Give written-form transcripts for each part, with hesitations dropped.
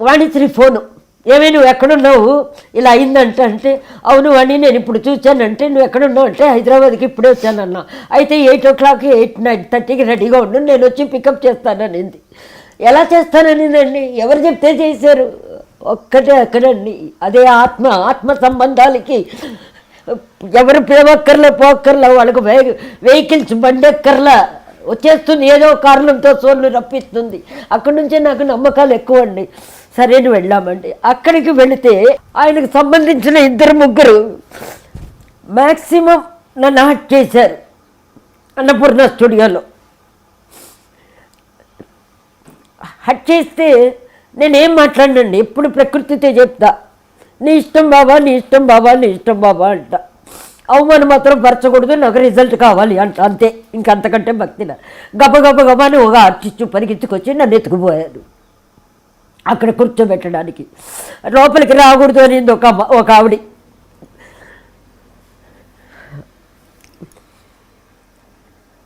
Vanisri phone, ఏమే నువ్వు ఎక్కడున్నావు, ఇలా అయిందంటే అవును అని నేను ఇప్పుడు చూశానంటే నువ్వు ఎక్కడున్నావు అంటే హైదరాబాద్కి ఇప్పుడే వచ్చానన్నా. అయితే 8 o'clock 9:30కి రెడీగా ఉండు, నేను వచ్చి పికప్ చేస్తాననింది. ఎలా చేస్తాననిందండి? ఎవరు చెప్తే చేశారు? ఒక్కటే అక్కడండి. అదే ఆత్మ సంబంధాలకి ఎవరు పిలవక్కర్లే పోక్కర్లా, వాళ్ళకు వెహికల్స్ బండెక్కర్లా, వచ్చేస్తుంది ఏదో కారణంతో సోళ్ళు రప్పిస్తుంది. అక్కడి నుంచే నాకు నమ్మకాలు ఎక్కువ అండి. సరేని వెళ్ళామండి. అక్కడికి వెళితే ఆయనకు సంబంధించిన 2-3 మ్యాక్సిమం నన్ను హట్ చేశారు అన్నపూర్ణ స్టూడియోలో. హట్ చేస్తే నేనేం మాట్లాడినండి, ఎప్పుడు ప్రకృతితో చెప్తా, నీ ఇష్టం బాబా, నీ ఇష్టం బాబా, నీ ఇష్టం బాబా అంట. అవమానం మాత్రం పరచకూడదు, నాకు రిజల్ట్ కావాలి అంట, అంతే. ఇంకంతకంటే భక్తిన గబని ఒక ఆర్టిస్టు పరిగెత్తుకొచ్చి నన్ను ఎత్తుకుపోయారు అక్కడ కూర్చోబెట్టడానికి. లోపలికి రాకూడదు అనింది ఒక ఆవిడ.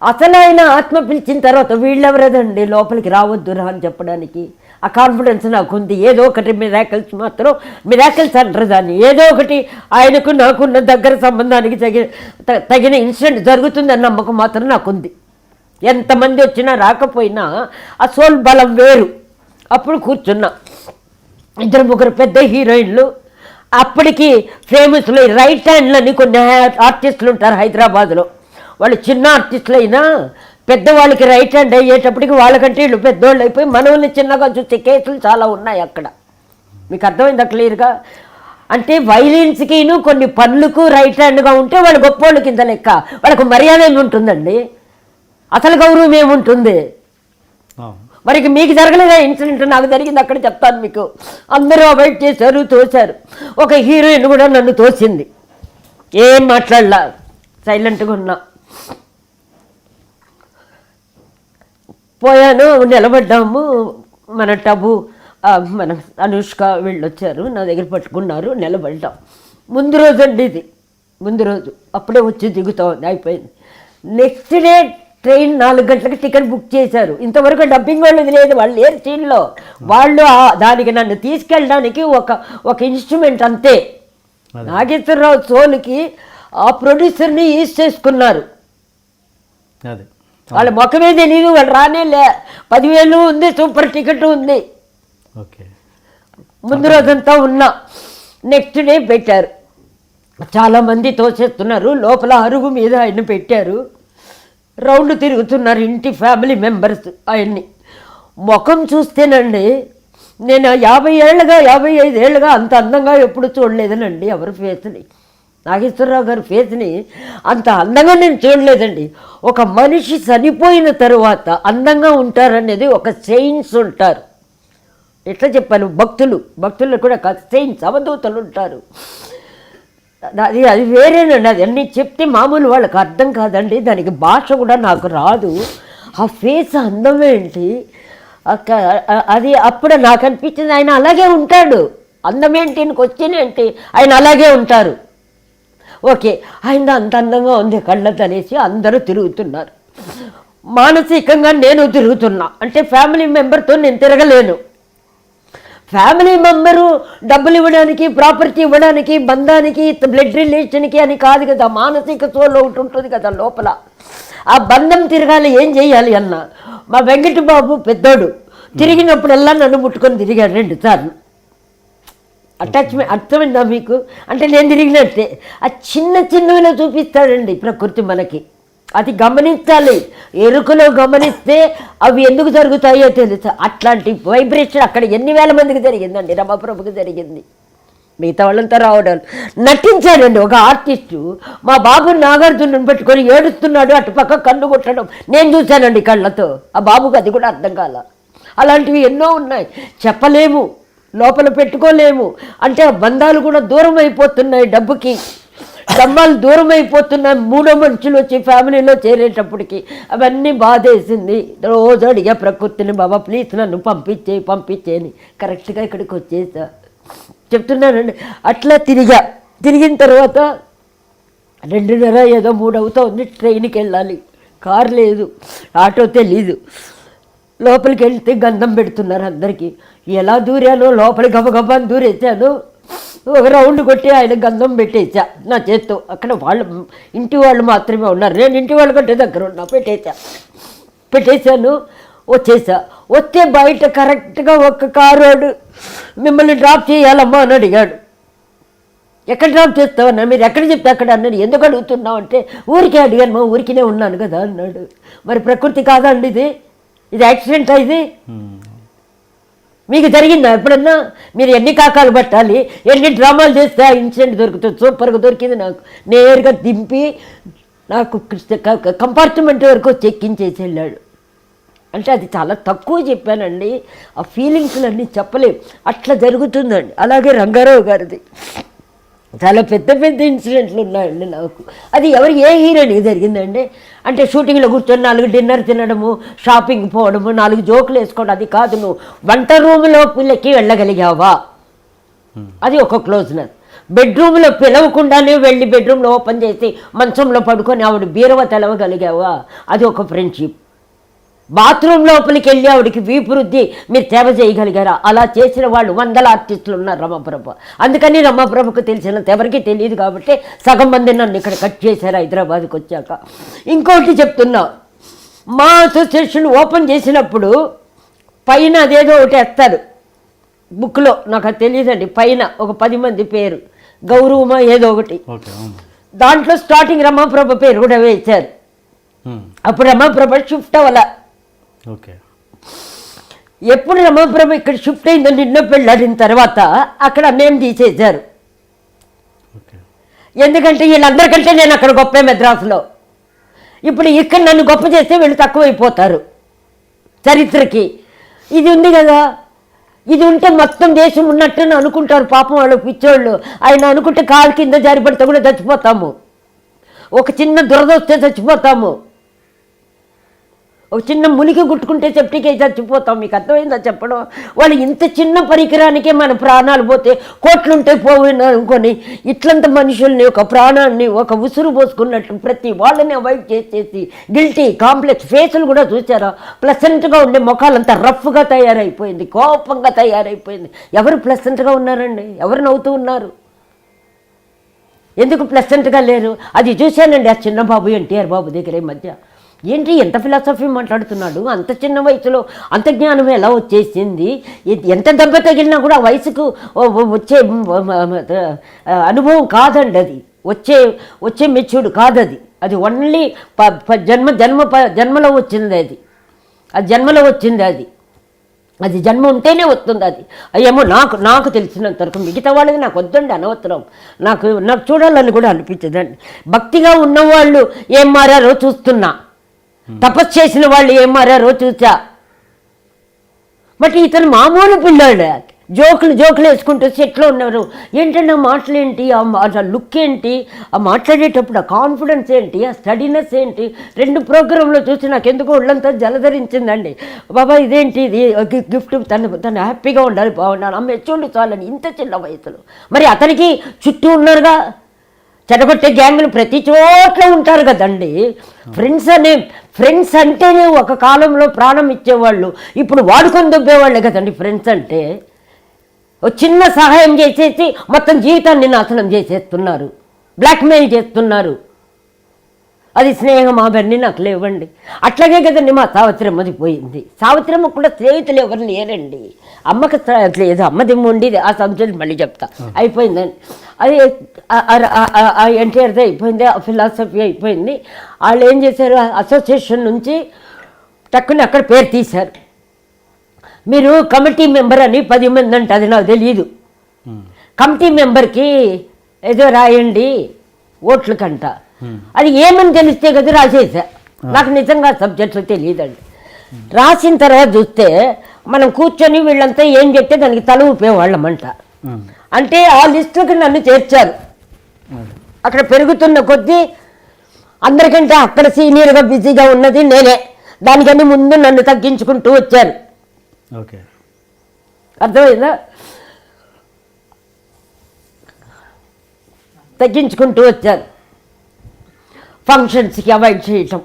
అసలు ఆయన ఆత్మ పిలిచిన తర్వాత వీళ్ళెవరదండి లోపలికి రావద్దురా అని చెప్పడానికి? ఆ కాన్ఫిడెన్స్ నాకుంది. ఏదో ఒకటి మిరాకిల్స్ అంటారు దాన్ని, ఏదో ఒకటి ఆయనకు నాకున్న దగ్గర సంబంధానికి తగిన ఇన్సిడెంట్ జరుగుతుందన్న నమ్మకం మాత్రం నాకుంది. ఎంతమంది వచ్చినా రాకపోయినా ఆ సోల్ బలం వేరు. అప్పుడు కూర్చున్నా. 2-3 పెద్ద హీరోయిన్లు, అప్పటికి ఫేమస్లో రైట్ హ్యాండ్లని కొన్ని ఆర్టిస్టులు ఉంటారు హైదరాబాద్లో. వాళ్ళు చిన్న ఆర్టిస్టులు అయినా పెద్దవాళ్ళకి రైట్ హ్యాండ్ అయ్యేటప్పటికి వాళ్ళకంటే వీళ్ళు పెద్దవాళ్ళు అయిపోయి మనల్ని చిన్నగా చూసే కేసులు చాలా ఉన్నాయి అక్కడ. మీకు అర్థమైందా క్లియర్గా? అంటే వైలెన్స్కిను కొన్ని పనులకు రైట్ హ్యాండ్గా ఉంటే వాళ్ళు గొప్పోళ్ళ కింద లెక్క. వాళ్ళకు మర్యాద ఏముంటుందండి, అసలు గౌరవం ఏముంటుంది? మరి మీకు జరగలేదా ఇన్సిడెంట్? నాకు జరిగింది, అక్కడ చెప్తాను మీకు. అందరూ అవాయిడ్ చేశారు, తోశారు. ఒక హీరోయిన్ కూడా నన్ను తోసింది. ఏం మాట్లాడలా, సైలెంట్గా ఉన్నా. పోయాను, నిలబడ్డాము. మన మన అనుష్క వెళ్ళొచ్చారు, నా దగ్గర పట్టుకున్నారు, నిలబడ్డాం. ముందు రోజు అండి ఇది, ముందు రోజు అప్పుడే వచ్చి దిగుతా ఉంది, అయిపోయింది. నెక్స్ట్ డే ట్రైన్ 4 గంటలకు టికెట్ బుక్ చేశారు. ఇంతవరకు డబ్బింగ్ వాళ్ళది లేదు, వాళ్ళు లేరు సీన్లో. వాళ్ళు దానికి నన్ను తీసుకెళ్ళడానికి ఒక ఇన్స్ట్రుమెంట్ అంతే. నాగేశ్వరరావు సోలుకి ఆ ప్రొడ్యూసర్ని యూజ్ చేసుకున్నారు. వాళ్ళ మొక్కమే తెలీదు, వాళ్ళు రానేలే. 10,000 ఉంది, సూపర్ టికెట్ ఉంది. ముందు రోజంతా ఉన్నా. నెక్స్ట్ డే పెట్టారు. చాలామంది తోసేస్తున్నారు. లోపల అరుగు మీద ఆయన పెట్టారు. రౌండ్ తిరుగుతున్నారు ఇంటి ఫ్యామిలీ మెంబర్స్. ఆయన్ని ముఖం చూస్తేనండి, నేను 55 ఏళ్ళుగా అంత అందంగా ఎప్పుడు చూడలేదనండి ఎవరి ఫేస్ని. నాగేశ్వరరావు గారి ఫేస్ని అంత అందంగా నేను చూడలేదండి. ఒక మనిషి చనిపోయిన తరువాత అందంగా ఉంటారనేది ఒక సెయిన్స్ ఉంటారు. ఎట్లా చెప్పాను, భక్తులు కూడా సెయిన్స్, అవధూతలు ఉంటారు. అది వేరేనండి. అది అన్నీ చెప్తే మామూలు వాళ్ళకి అర్థం కాదండి. దానికి భాష కూడా నాకు రాదు. ఆ ఫేస్ అందమేంటి అది అప్పుడు నాకు అనిపించింది. ఆయన అలాగే ఉంటాడు. అందమేంటి, క్వశ్చన్ ఏంటి, ఆయన అలాగే ఉంటారు. ఓకే, ఆయన అంత అందంగా ఉంది కళ్ళతో అనేసి అందరూ తిరుగుతున్నారు. మానసికంగా నేను తిరుగుతున్నా. అంటే ఫ్యామిలీ మెంబర్తో నేను తిరగలేను. ఫ్యామిలీ మెంబరు డబ్బులు ఇవ్వడానికి, ప్రాపర్టీ ఇవ్వడానికి, బంధానికి, బ్లడ్ రిలేషన్కి అని కాదు కదా. మానసిక సోల్ ఒకటి ఉంటుంది కదా లోపల. ఆ బంధం తిరగాలి, ఏం చేయాలి అన్న. మా వెంకట బాబు పెద్దోడు తిరిగినప్పుడల్లా నన్ను ముట్టుకొని తిరిగాడు 2 సార్లు. అటాచ్మెంట్ అర్థమైందా మీకు? అంటే నేను తిరిగినట్టే. ఆ చిన్నవిలో చూపిస్తాడండి ప్రకృతి మనకి. అది గమనించాలి. ఎరుకలో గమనిస్తే అవి ఎందుకు జరుగుతాయో తెలుసు. అట్లాంటి వైబ్రేషన్ అక్కడ ఎన్ని వేల మందికి జరిగిందండి. రమాప్రభుకి జరిగింది, మిగతా వాళ్ళంతా రావడం. నటించాడండి ఒక ఆర్టిస్టు. మా బాబు నాగార్జునని పెట్టుకొని ఏడుస్తున్నాడు, అటుపక్క కన్ను కొట్టడం నేను చూశానండి కళ్ళతో. ఆ బాబుకి అది కూడా అర్థం కాల. అలాంటివి ఎన్నో ఉన్నాయి, చెప్పలేము, లోపల పెట్టుకోలేము. అంటే ఆ బంధాలు కూడా దూరం అయిపోతున్నాయి, డబ్బుకి బంధాలు దూరం అయిపోతున్నాయి. 3 మనుషులు వచ్చి ఫ్యామిలీలో చేరేటప్పటికి అవన్నీ బాధేసింది. రోజు అడిగా ప్రకృతిని, బాబా ప్లీజ్ నన్ను పంపించేని. కరెక్ట్గా ఇక్కడికి వచ్చేసా. చెప్తున్నానండి. అట్లా తిరిగిన తర్వాత 2:30 ఏదో 3 అవుతుంది. ట్రైన్కి వెళ్ళాలి, కారు లేదు, ఆటో తెలీదు. లోపలికి వెళ్తే గంధం పెడుతున్నారు అందరికీ. ఎలా దూరానో లోపలి గబగబాని దూరేసాను. ఒక రౌండ్ కొట్టి ఆయన గంధం పెట్టేసా నా చేత్తో. అక్కడ ఇంటి వాళ్ళు మాత్రమే ఉన్నారు, నేను ఇంటి వాళ్ళ కంటే దగ్గర ఉన్నా. పెట్టేశాను, వచ్చేసా. వస్తే బయట కరెక్ట్గా ఒక కారోడు మిమ్మల్ని డ్రాప్ చేయాలమ్మా అని అడిగాడు. ఎక్కడ డ్రాప్ చేస్తావన్నా, మీరు ఎక్కడ చెప్తే అక్కడ అన్నాడు. ఎందుకు అడుగుతున్నావు అంటే, ఊరికే అడిగాను మా, ఊరికినే ఉన్నాను కదా అన్నాడు. మరి ప్రకృతి కాదండి ఇది యాక్సిడెంటా ఇది? మీకు జరిగిందా ఎప్పుడన్నా? మీరు ఎన్ని కాకాలు పట్టాలి, ఎన్ని డ్రామాలు చేస్తే ఆ ఇన్సిడెంట్ దొరుకుతుంది. సూపర్గా దొరికింది నాకు. నేరుగా దింపి నాకు కంపార్ట్మెంట్ వరకు చెక్కించేసి వెళ్ళాడు. అంటే అది చాలా తక్కువ చెప్పానండి. ఆ ఫీలింగ్స్లన్నీ చెప్పలేము, అట్లా జరుగుతుందండి. అలాగే రంగారావు గారిది చాలా పెద్ద పెద్ద ఇన్సిడెంట్లు ఉన్నాయండి నాకు. అది ఏ హీరోయిన్కి జరిగిందండి అంటే, షూటింగ్లో కూర్చొని 4 డిన్నర్ తినడము, షాపింగ్ పోవడము, 4 జోకులు వేసుకోవడం, అది కాదు. నువ్వు వంట రూమ్లో పిల్లకి వెళ్ళగలిగావా, అది ఒక క్లోజ్నెస్. బెడ్రూమ్లో పిలవకుండానే వెళ్ళి బెడ్రూమ్లో ఓపెన్ చేసి మంచంలో పడుకొని ఆవిడ బీరవ తెలవగలిగావా, అది ఒక ఫ్రెండ్షిప్. బాత్రూమ్ లోపలికి వెళ్ళి ఆవిడకి వీపు రుద్ది మీరు సేవ చేయగలిగారా, అలా చేసిన వాళ్ళు 100 ఆర్టిస్టులు ఉన్నారు రమాప్రభ. అందుకని రమాప్రభకు తెలిసినంత ఎవరికి తెలియదు కాబట్టి సగం మంది నన్ను ఇక్కడ కట్ చేశారు హైదరాబాద్కి వచ్చాక. ఇంకోటి చెప్తున్నా, మా అసోసియేషన్ ఓపెన్ చేసినప్పుడు పైన అదేదో ఒకటి వేస్తారు బుక్లో, నాకు అది తెలియదండి. పైన ఒక 10 మంది పేరు, గౌరవమా ఏదో ఒకటి, దాంట్లో స్టార్టింగ్ రమాప్రభ పేరు కూడా వేశారు. అప్పుడు రమాప్రభ షిఫ్ట్ అవ్వాల. ఎప్పుడు రమాప్రభ ఇక్కడ షిఫ్ట్ అయిందో నిన్న పెళ్ళాడిన తర్వాత అక్కడ నేమ్ తీసేశారు. ఎందుకంటే వీళ్ళందరికంటే నేను అక్కడ గొప్ప మెద్రాసులో. ఇప్పుడు ఇక్కడ నన్ను గొప్ప చేస్తే వీళ్ళు తక్కువైపోతారు చరిత్రకి. ఇది ఉంది కదా, ఇది ఉంటే మొత్తం దేశం ఉన్నట్టు అనుకుంటారు పాపం వాళ్ళు పిచ్చోళ్ళు. ఆయన అనుకుంటే కాలు కింద జారిపడితే కూడా చచ్చిపోతాము, ఒక చిన్న దురద వస్తే చచ్చిపోతాము, ఒక చిన్న మునికి గుట్టుకుంటే సెప్టికే చచ్చిపోతాం. మీకు అర్థమైందా చెప్పడం? వాళ్ళు ఇంత చిన్న పరికరానికే మన ప్రాణాలు పోతే కోట్లుంటే పోయినా అనుకొని ఇట్లంత మనుషుల్ని, ఒక ప్రాణాన్ని ఒక ఉసురు పోసుకున్నట్టు ప్రతి వాళ్ళని అవాయిడ్ చేసేసి గిల్టీ కాంప్లెక్స్ ఫేసులు కూడా చూసారా? ప్లసెంట్గా ఉండే ముఖాలంతా రఫ్గా తయారైపోయింది, కోపంగా తయారైపోయింది. ఎవరు ప్లసెంట్గా ఉన్నారండి? ఎవరు నవ్వుతూ ఉన్నారు? ఎందుకు ప్లసెంట్గా లేరు? అది చూశానండి ఆ చిన్న బాబు ఎన్టీఆర్ బాబు దగ్గర ఈ మధ్య. ఏంటి ఎంత ఫిలాసఫీ మాట్లాడుతున్నాడు, అంత చిన్న వయసులో అంత జ్ఞానం ఎలా వచ్చేసింది? ఎంత దెబ్బ తగిలినా కూడా వయసుకు వచ్చే అనుభవం కాదండి అది, వచ్చే మెచ్యూర్డ్ కాదది. అది ఓన్లీ జన్మలో వచ్చింది. అది జన్మలో వచ్చింది. అది జన్మ ఉంటేనే వస్తుంది. అది ఏమో నాకు తెలిసినంత వరకు. మిగతా వాళ్ళది నాకు వద్దండి, అనవసరం. నాకు చూడాలని కూడా అనిపించదండి. భక్తిగా ఉన్నవాళ్ళు ఏం మారారో చూస్తున్నా, తపస్సు చేసిన వాళ్ళు ఏం మారారో చూసా. బట్ ఇతను మామూలు పిల్లాడు, జోకులు వేసుకుంటూ సెట్లో ఉన్నారు. ఏంటంటే ఆ మాటలేంటి, ఆ లుక్ ఏంటి, ఆ మాట్లాడేటప్పుడు ఆ కాన్ఫిడెన్స్ ఏంటి, ఆ స్టడీనెస్ ఏంటి. 2 ప్రోగ్రాంలో చూసి నాకు ఎందుకో ఒళ్ళంతా జలధరించిందండి. బాబా ఇదేంటి, ఇది గిఫ్ట్, తను హ్యాపీగా ఉండాలి, బాగుండాలి, అమ్మ ఎచ్చోండి చాలని ఇంత చిన్న వయసులో. మరి అతనికి చుట్టూ ఉన్నారుగా చెడగొట్టే గ్యాంగులు ప్రతి చోట్ల ఉంటారు కదండి. ఫ్రెండ్స్ అంటేనే ఒక కాలంలో ప్రాణం ఇచ్చేవాళ్ళు, ఇప్పుడు వాడుకొని దొబ్బేవాళ్ళే కదండి ఫ్రెండ్స్ అంటే. చిన్న సహాయం చేసేసి మొత్తం జీవితాన్ని నాశనం చేసేస్తున్నారు, బ్లాక్మెయిల్ చేస్తున్నారు. అది స్నేహం అవన్నీ నాకు లేవండి. అట్లాగే కదండి మా సావిత్రమ్మది పోయింది. సావిత్రమ్మ కూడా స్నేహితులు ఎవరు లేరండి. అమ్మకి లేదు, అమ్మది ఉండేది. ఆ సబ్జెక్ట్ మళ్ళీ చెప్తా. అయిపోయిందండి అది. ఎన్టీఆర్ది అయిపోయింది, ఆ ఫిలాసఫీ అయిపోయింది. వాళ్ళు ఏం చేశారు, అసోసియేషన్ నుంచి టక్కుని అక్కడ పేరు తీశారు. మీరు కమిటీ మెంబర్ అని 10 మంది అంటే, అది నాకు తెలియదు. కమిటీ మెంబర్కి ఏదో రాయండి ఓట్లకంట. అది ఏమని తెలిస్తే కదా రాసేసా. నాకు నిజంగా సబ్జెక్టులు తెలియదండి. రాసిన తర్వాత చూస్తే మనం కూర్చొని వీళ్ళంతా ఏం చెప్తే దానికి తల ఊపేవాళ్ళమంట. అంటే ఆ లిస్టులకు నన్ను చేర్చారు. అక్కడ పెరుగుతున్న కొద్దీ అందరికంటే అక్కడ సీనియర్గా బిజీగా ఉన్నది నేనే. దానికన్నా ముందు నన్ను తగ్గించుకుంటూ వచ్చారు. అర్థమైందా? తగ్గించుకుంటూ వచ్చారు. ఫంక్షన్స్కి అవాయిడ్ చేయటం,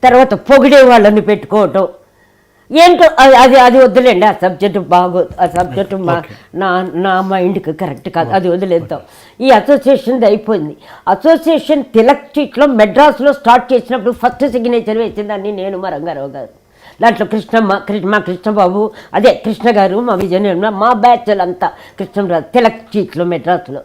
తర్వాత పొగిడే వాళ్ళని పెట్టుకోవటం, ఏంటో అది అది వద్దులేండి, ఆ సబ్జెక్టు బాగోదు, ఆ సబ్జెక్టు నా మైండ్కి కరెక్ట్ కాదు, అది వదిలేద్దాం. ఈ అసోసియేషన్ది అయిపోయింది. అసోసియేషన్ తిలక్ స్ట్రీట్లో మెడ్రాస్లో స్టార్ట్ చేసినప్పుడు ఫస్ట్ సిగ్నేచర్ వేసిందాన్ని నేను, మా రంగారావు గారు. దాంట్లో మా కృష్ణబాబు, అదే కృష్ణ గారు, మా విజయనిర్మల, మా బ్యాచ్ అంతా కృష్ణరాజు తిలక్ స్ట్రీట్లో మెడ్రాస్లో.